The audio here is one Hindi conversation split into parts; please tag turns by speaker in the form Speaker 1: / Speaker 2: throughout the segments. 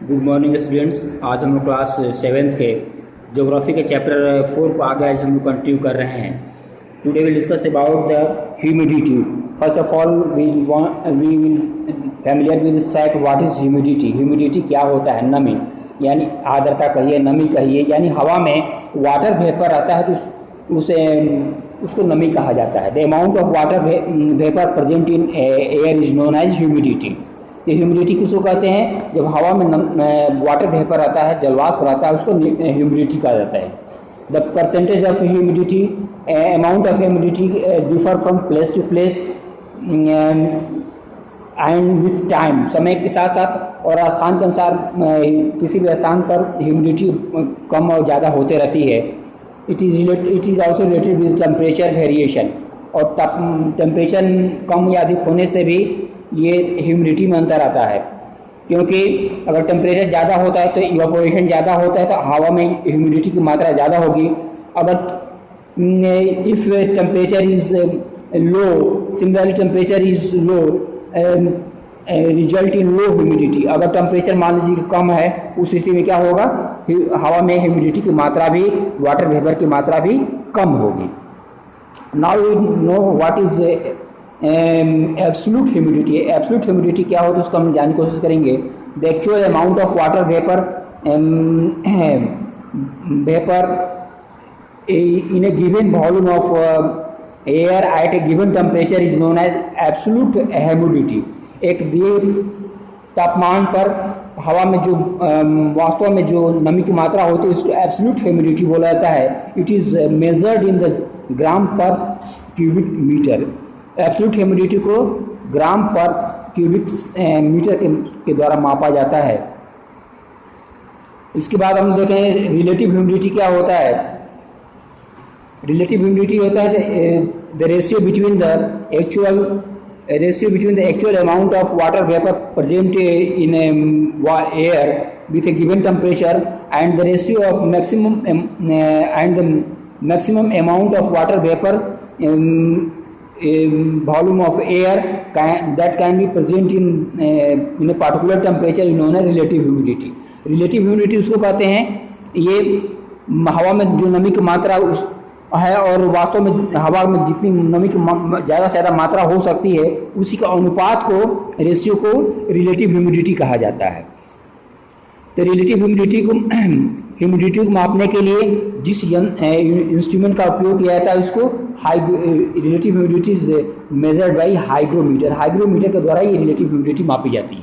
Speaker 1: Good morning students. आज हम लोग क्लास 7th के ज्योग्राफी के चैप्टर 4 को आगे आज हम लोग कंटिन्यू कर रहे हैं। Today will discuss about the humidity. First of all we will familiar with this fact what is humidity. Humidity क्या होता है? नमी, यानी आर्द्रता कहिए, नमी कहिए, यानी हवा में वाटर वेपर आता है तो उसको नमी कहा जाता है। The amount of water vapour present in air is known as humidity. ये ह्यूमिडिटी किसको कहते हैं? जब हवा में वाटर वेपर आता है, जलवाष्प आता है, उसको ह्यूमिडिटी कहा जाता है। The percentage of humidity, amount of humidity differ from place to place and with time, समय के साथ साथ और स्थान के अनुसार किसी भी स्थान पर ह्यूमिडिटी कम और ज़्यादा होते रहती है। It is also related with temperature variation, और टेम्परेचर कम या अधिक होने से भी ये ह्यूमिडिटी में अंतर आता है, क्योंकि अगर टेम्परेचर ज़्यादा होता है तो इवापोरेशन ज़्यादा होता है तो हवा में ह्यूमिडिटी की मात्रा ज़्यादा होगी। अगर if temperature is low, similarly temperature is low result in low humidity. अगर टेम्परेचर मान लीजिए कम है, उस स्थिति में क्या होगा? हवा में ह्यूमिडिटी की मात्रा भी, वाटर वेपर की मात्रा भी कम होगी। Now we know what is absolute humidity. Absolute humidity क्या होता है उसको हम जानने की कोशिश करेंगे। The actual amount of water vapour in a given volume of air at a given temperature is known as absolute humidity। एक दिए तापमान पर हवा में जो वास्तव में जो नमी की मात्रा होती है उसको एब्सोल्यूट ह्यूमिडिटी बोला जाता है। It is measured in the gram per cubic metre. Absolute humidity को ग्राम पर क्यूबिक मीटर के द्वारा मापा जाता है। इसके बाद हम देखें रिलेटिव ह्यूमिडिटी क्या होता है। रिलेटिव ह्यूमिडिटी होता है the ratio between the actual amount of water vapour present in air with A given temperature and the ratio of maximum amount of water vapour volume of air that can be present in a particular temperature is known as relative humidity। relative humidity उसको कहते हैं, ये हवा में जो नमी की मात्रा है और वास्तव में हवा में जितनी नमी की ज़्यादा से ज़्यादा मात्रा हो सकती है उसी का अनुपात को, रेशियो को रिलेटिव ह्यूमिडिटी कहा जाता है। तो रिलेटिव ह्यूमिडिटी को मापने के लिए जिस इंस्ट्रूमेंट का उपयोग किया जाता है उसको relative humidity is measured by hygrometer. Hygrometer के द्वारा ये रिलेटिव ह्यूमिडिटी मापी जाती है।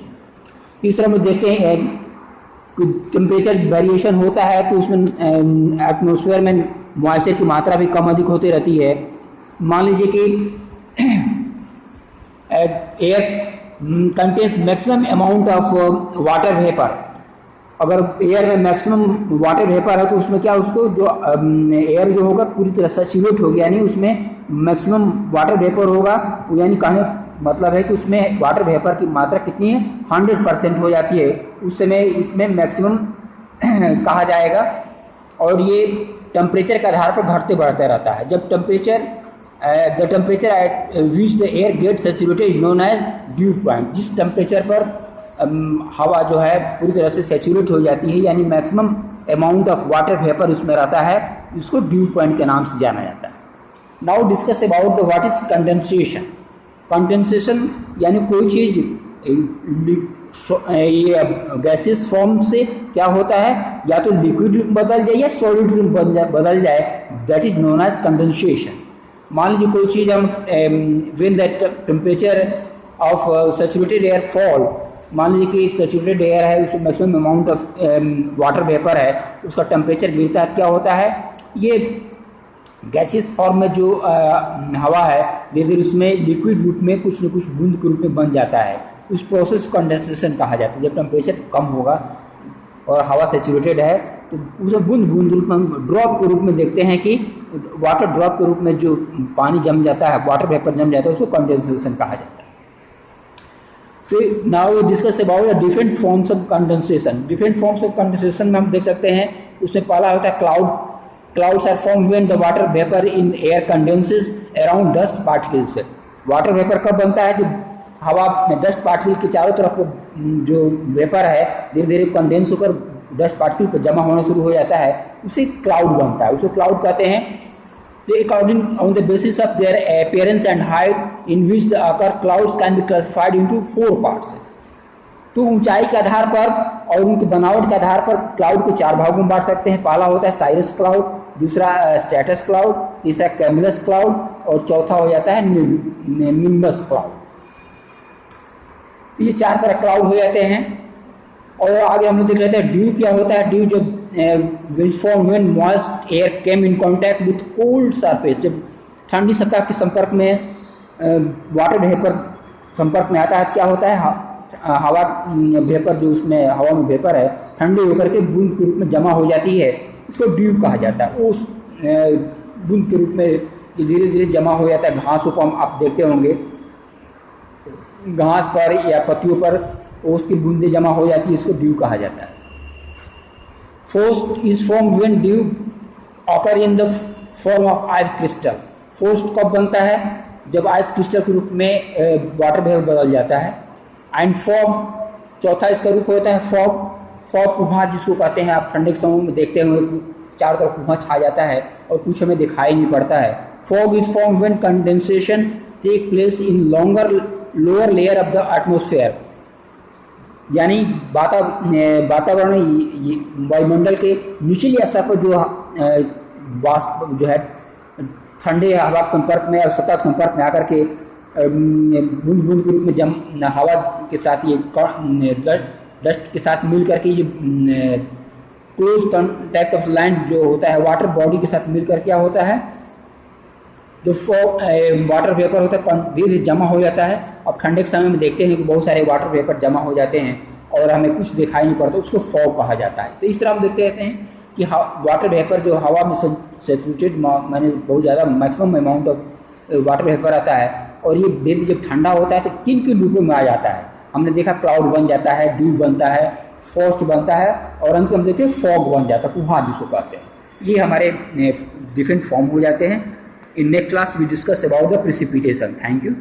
Speaker 1: इस तरह में देखते हैं टेम्परेचर वेरिएशन होता है तो उसमें एटमॉस्फेयर में मॉइस्चर की मात्रा भी कम अधिक होती रहती है। मान लीजिए कि air contains maximum amount of water vapour. अगर एयर में मैक्सिमम वाटर वेपर है तो उसमें क्या, उसको जो एयर जो होगा पूरी तरह सैचुरेट हो गया, यानी उसमें मैक्सिमम वाटर वेपर होगा, यानी कहने मतलब है कि उसमें वाटर वेपर की मात्रा कितनी है? 100% हो जाती है। उस समय इसमें मैक्सिमम कहा जाएगा। और ये टेम्परेचर के आधार पर घटते बढ़ते रहता है। जब the temperature at which the air get saturated is known as dew point. जिस टेम्परेचर पर हवा जो है पूरी तरह से सैचुरेट हो जाती है, यानी maximum amount of water vapour उसमें रहता है, इसको ड्यू पॉइंट के नाम से जाना जाता है। Now discuss about the what is condensation. Condensation यानी कोई चीज़ ये गैसेस फॉर्म से क्या होता है, या तो लिक्विड बदल जाए या सॉलिड बदल जाए, that is known as condensation. मान लीजिए कोई चीज़ हम when that temperature of saturated air fall, मान लीजिए कि सैचुरेटेड एयर है, उसमें maximum amount of water vapour है, उसका टेम्परेचर गिरता है, क्या होता है? ये गैसेस फॉर्म में जो हवा है धीरे धीरे उसमें लिक्विड रूप में कुछ न कुछ बूंद के रूप में बन जाता है। उस प्रोसेस को कंडेंसेशन कहा जाता है। जब टेम्परेचर कम होगा और हवा सैचुरेटेड है तो उसे बूंद बूंद रूप में, ड्रॉप के रूप में देखते हैं कि वाटर ड्रॉप के रूप में जो पानी जम जाता है, वाटर वेपर जम जाता है, उसको कंडेंसेशन कहा जाता है। तो now discuss about the different forms of condensation. Different forms of condensation में हम देख सकते हैं, उसमें पहला होता है cloud. Clouds are formed when the water vapour in air condenses around dust particles. Water vapour कब बनता है? जब हवा में डस्ट पार्टिकल के चारों तरफ जो वेपर है धीरे धीरे कंडेंस होकर डस्ट पार्टिकल पर जमा होना शुरू हो जाता है, उसे क्लाउड बनता है, उसको क्लाउड कहते हैं। According on the basis of their appearance and height in which the आकर clouds can be classified into 4 parts. तो ऊंचाई के आधार पर और उनकी बनावट के आधार पर क्लाउड को 4 भागों में बांट सकते हैं। पहला होता है साइरस क्लाउड, दूसरा स्ट्रेटस क्लाउड, तीसरा कैमुलस क्लाउड और चौथा हो जाता है निम्बस क्लाउड। ये 4 तरह क्लाउड हो जाते हैं। और आगे हम लोग देख लेते हैं ड्यू क्या होता है। ड्यू जो will form when moist air came in contact with cold surface, जब ठंडी सतह के संपर्क में वाटर वेपर संपर्क में आता है तो क्या होता है, हवा वेपर जो उसमें हवा में वेपर है ठंडी होकर के बूंद के रूप में जमा हो जाती है, इसको ड्यू कहा जाता है। उस बूंद के रूप में धीरे धीरे जमा हो जाता है। घासों को आप देखते होंगे, घास पर या पत्तियों पर उसकी बूंदें जमा हो जाती है, इसको ड्यू कहा जाता है। Frost is form when due occur in the form of ice crystals. Frost कब बनता है, जब आइस क्रिस्टल के रूप में वाटर वेपर बदल जाता है। एंड फॉग, चौथा इसका रूप होता है फॉग। फॉग कुहां जिसको कहते हैं, आप ठंडे के समय में देखते होंगे चारों तरफ कुहां छा जाता है और कुछ हमें दिखाई नहीं पड़ता है। Fog is form when condensation take place in lower layer of the atmosphere, यानी वातावरण वायुमंडल के निचले स्तर पर जो वाष्प जो है ठंडे हवा के संपर्क में और सतह के संपर्क में आकर के बूंद बूंद के रूप में हवा के साथ ये डस्ट के साथ मिल करके ये क्लोज कॉन्टैक्ट ऑफ लैंड जो होता है वाटर बॉडी के साथ मिलकर क्या होता है, जो वाटर वेपर होता है धीरे धीरे जमा हो जाता है। अब ठंडे के समय में देखते हैं कि बहुत सारे वाटर वेपर जमा हो जाते हैं और हमें कुछ दिखाई नहीं पड़ता, उसको फॉग कहा जाता है। तो इस तरह हम देखते रहते हैं कि वाटर वेपर जो हवा में सैचुरेटेड माने बहुत ज़्यादा maximum amount of water vapour आता है और ये धीरे जब ठंडा होता है तो किन किन रूपों में आ जाता है। हमने देखा क्लाउड बन जाता है, ड्यू बनता है, फ्रॉस्ट बनता है और अंत में हम देखते हैं फॉग बन जाता है, कुहां जिसको कहते हैं। ये हमारे डिफरेंट फॉर्म हो जाते हैं। In next class we discuss about the precipitation. Thank you.